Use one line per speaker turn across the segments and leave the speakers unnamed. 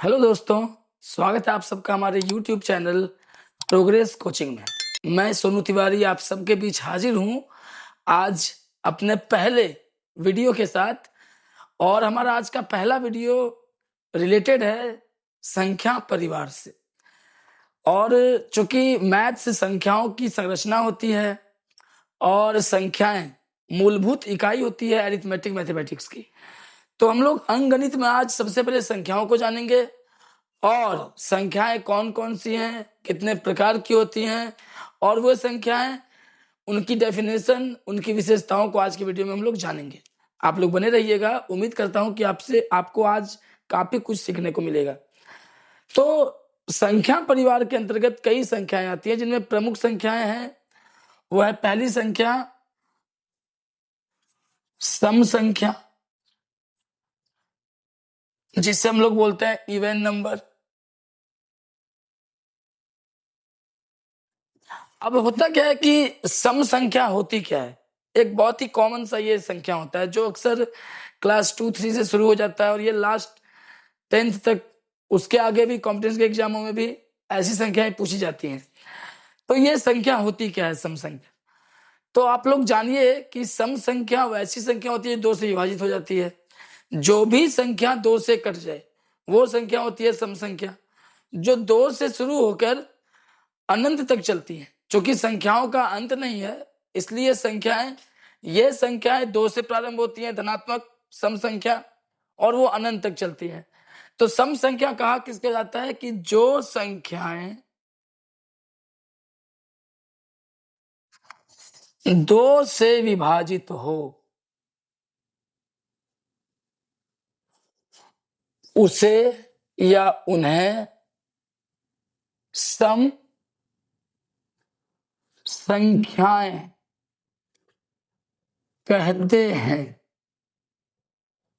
Hello दोस्तों, स्वागत है आप सबका हमारे YouTube चैनल प्रोग्रेस कोचिंग में। मैं सोनू तिवारी आप सबके बीच हाजिर हूं आज अपने पहले वीडियो के साथ। और हमारा आज का पहला वीडियो रिलेटेड है संख्या परिवार से। और चूंकि मैथ से संख्याओं की संरचना होती है और संख्याएं मूलभूत इकाई होती है अरिथमेटिक मैथमेटिक्स की, तो हम लोग अंकगणित में आज सबसे पहले संख्याओं को जानेंगे और संख्याएं कौन कौन सी हैं, कितने प्रकार की होती हैं और वो संख्याएं, उनकी डेफिनेशन, उनकी विशेषताओं को आज की वीडियो में हम लोग जानेंगे। आप लोग बने रहिएगा। उम्मीद करता हूं कि आपको आज काफी कुछ सीखने को मिलेगा। तो संख्या परिवार के अंतर्गत कई संख्याएं आती हैं, जिनमें प्रमुख संख्याएं हैं वो है पहली संख्या सम संख्या, जिससे हम लोग बोलते हैं इवन नंबर। अब होता क्या है कि सम संख्या होती क्या है? एक बहुत ही कॉमन सा ये संख्या होता है जो अक्सर क्लास 2-3 से शुरू हो जाता है और ये लास्ट 10th तक, उसके आगे भी कॉम्पिटेंस के एग्जामों में भी ऐसी संख्याएं पूछी जाती हैं। तो ये संख्या होती क्या है सम संख्या? तो आप लोग जानिए कि सम संख्या वैसी संख्या होती है दो से विभाजित हो जाती है। जो भी संख्या दो से कट जाए वो संख्या होती है सम संख्या। जो दो से शुरू होकर अनंत तक चलती है, क्योंकि संख्याओं का अंत नहीं है, इसलिए ये संख्याएं दो से प्रारंभ होती हैं, धनात्मक सम संख्या, और वो अनंत तक चलती है। तो सम संख्या कहा किसके जाता है कि जो संख्याएं दो से विभाजित हो उसे या उन्हें सम संख्याएं कहते हैं।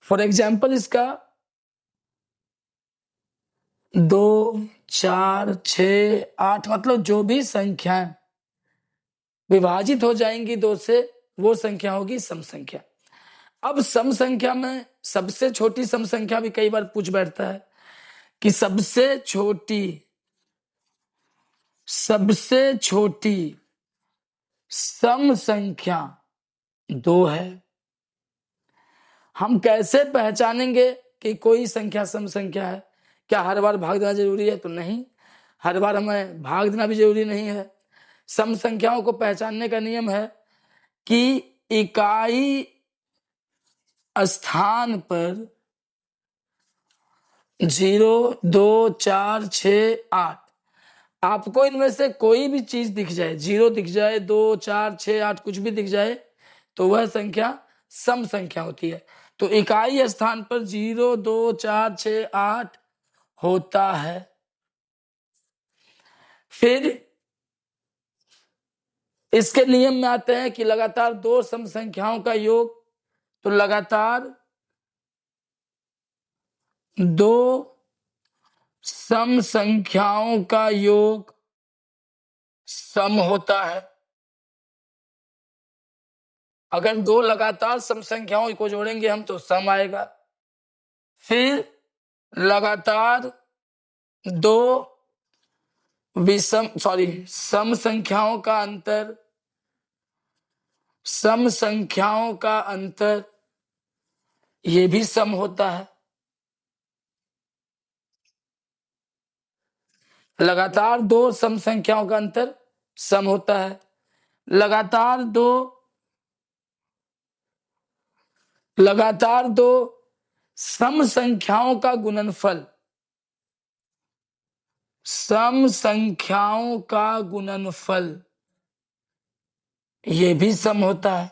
फॉर एग्जाम्पल इसका 2, 4, 6, 8 मतलब जो भी संख्याएं विभाजित हो जाएंगी दो से, वो संख्या होगी सम संख्या। अब सम संख्या में सबसे छोटी सम संख्या भी कई बार पूछ बैठता है कि सबसे छोटी सम संख्या 2 है। हम कैसे पहचानेंगे कि कोई संख्या सम संख्या है? क्या हर बार भाग देना जरूरी है? तो नहीं, हर बार हमें भाग देना भी जरूरी नहीं है। सम संख्याओं को पहचानने का नियम है कि इकाई स्थान पर 0, 2, 4, 6, 8 आपको इनमें से कोई भी चीज दिख जाए, 0 दिख जाए, 2, 4, 6, 8 कुछ भी दिख जाए, तो वह संख्या सम संख्या होती है। तो इकाई स्थान पर 0, 2, 4, 6, 8 होता है। फिर इसके नियम में आते हैं कि लगातार दो सम संख्याओं का योग, तो लगातार दो सम संख्याओं का योग सम होता है। अगर दो लगातार सम संख्याओं को जोड़ेंगे हम तो सम आएगा। फिर लगातार दो सम संख्याओं का अंतर ये भी सम होता है। लगातार दो सम संख्याओं का अंतर सम होता है। लगातार दो सम संख्याओं का गुणनफल ये भी सम होता है।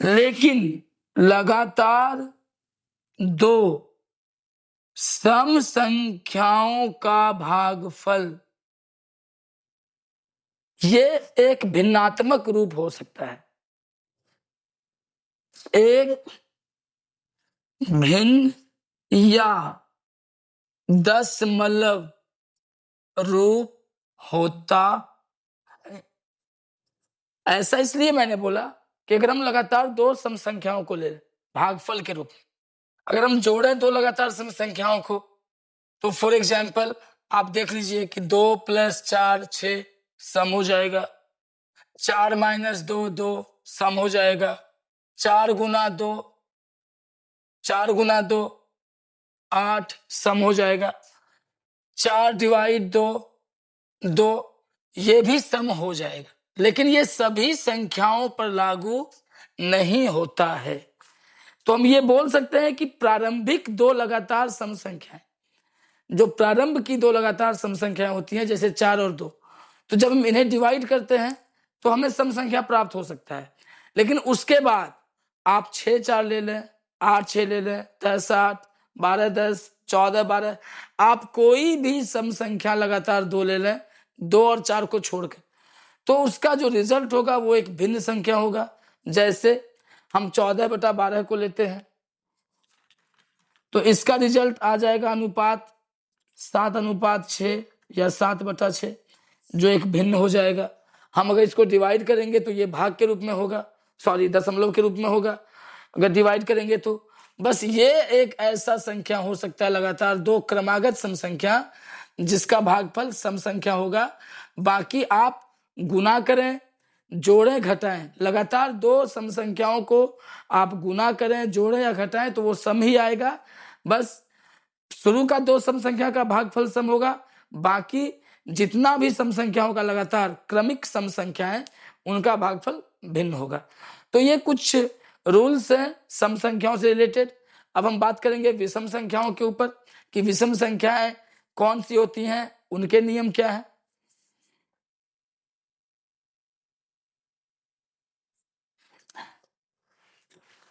लेकिन लगातार दो सम संख्याओं का भागफल ये एक भिन्नात्मक रूप हो सकता है, एक भिन्न या दशमलव रूप होता है। ऐसा इसलिए मैंने बोला कि अगर हम लगातार दो सम संख्याओं को ले भागफल के रूप में, अगर हम जोड़ें दो लगातार सम संख्याओं को, तो फॉर एग्जाम्पल आप देख लीजिए कि 2 + 4 6 सम हो जाएगा, 4 - 2 2 सम हो जाएगा, 4 × 2 8 सम हो जाएगा, 4 / 2 2 ये भी सम हो जाएगा। लेकिन ये सभी संख्याओं पर लागू नहीं होता है। तो हम ये बोल सकते हैं कि प्रारंभिक दो लगातार सम संख्याएं, जो प्रारंभ की दो लगातार सम संख्याएं होती हैं, जैसे 4 और 2, तो जब हम इन्हें डिवाइड करते हैं तो हमें सम संख्या प्राप्त हो सकता है। लेकिन उसके बाद आप 6 4 ले लें, 8 6 ले लें, 10 8, 12 10, 14 12, आप कोई भी सम संख्या लगातार दो ले लें, 2 और 4 को छोड़कर, तो उसका जो रिजल्ट होगा वो एक भिन्न संख्या होगा। जैसे हम 14/12 को लेते हैं, तो इसका रिजल्ट आ जाएगा अनुपात 7:6 या 7/6, जो एक भिन्न हो जाएगा। हम अगर इसको डिवाइड करेंगे तो ये भाग के रूप में होगा, सॉरी दशमलव के रूप में होगा अगर डिवाइड करेंगे तो। बस ये एक ऐसा संख्या हो सकता है लगातार दो क्रमागत सम संख्या जिसका भागफल सम संख्या होगा। बाकी आप गुना करें, जोड़ें, घटाएं, लगातार दो सम संख्याओं को आप गुना करें, जोड़ें या घटाएं तो वो सम ही आएगा। बस शुरू का दो सम संख्या का भागफल सम होगा, बाकी जितना भी सम संख्याओं का लगातार क्रमिक सम संख्या है उनका भागफल भिन्न होगा। तो ये कुछ रूल्स हैं सम संख्याओं से रिलेटेड। अब हम बात करेंगे विषम संख्याओं के ऊपर कि विषम संख्याएं कौन सी होती हैं, उनके नियम क्या है।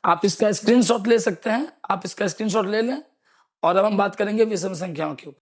आप इसका स्क्रीनशॉट ले सकते हैं, आप इसका स्क्रीनशॉट ले लें। और अब हम बात करेंगे विषम संख्याओं के ऊपर।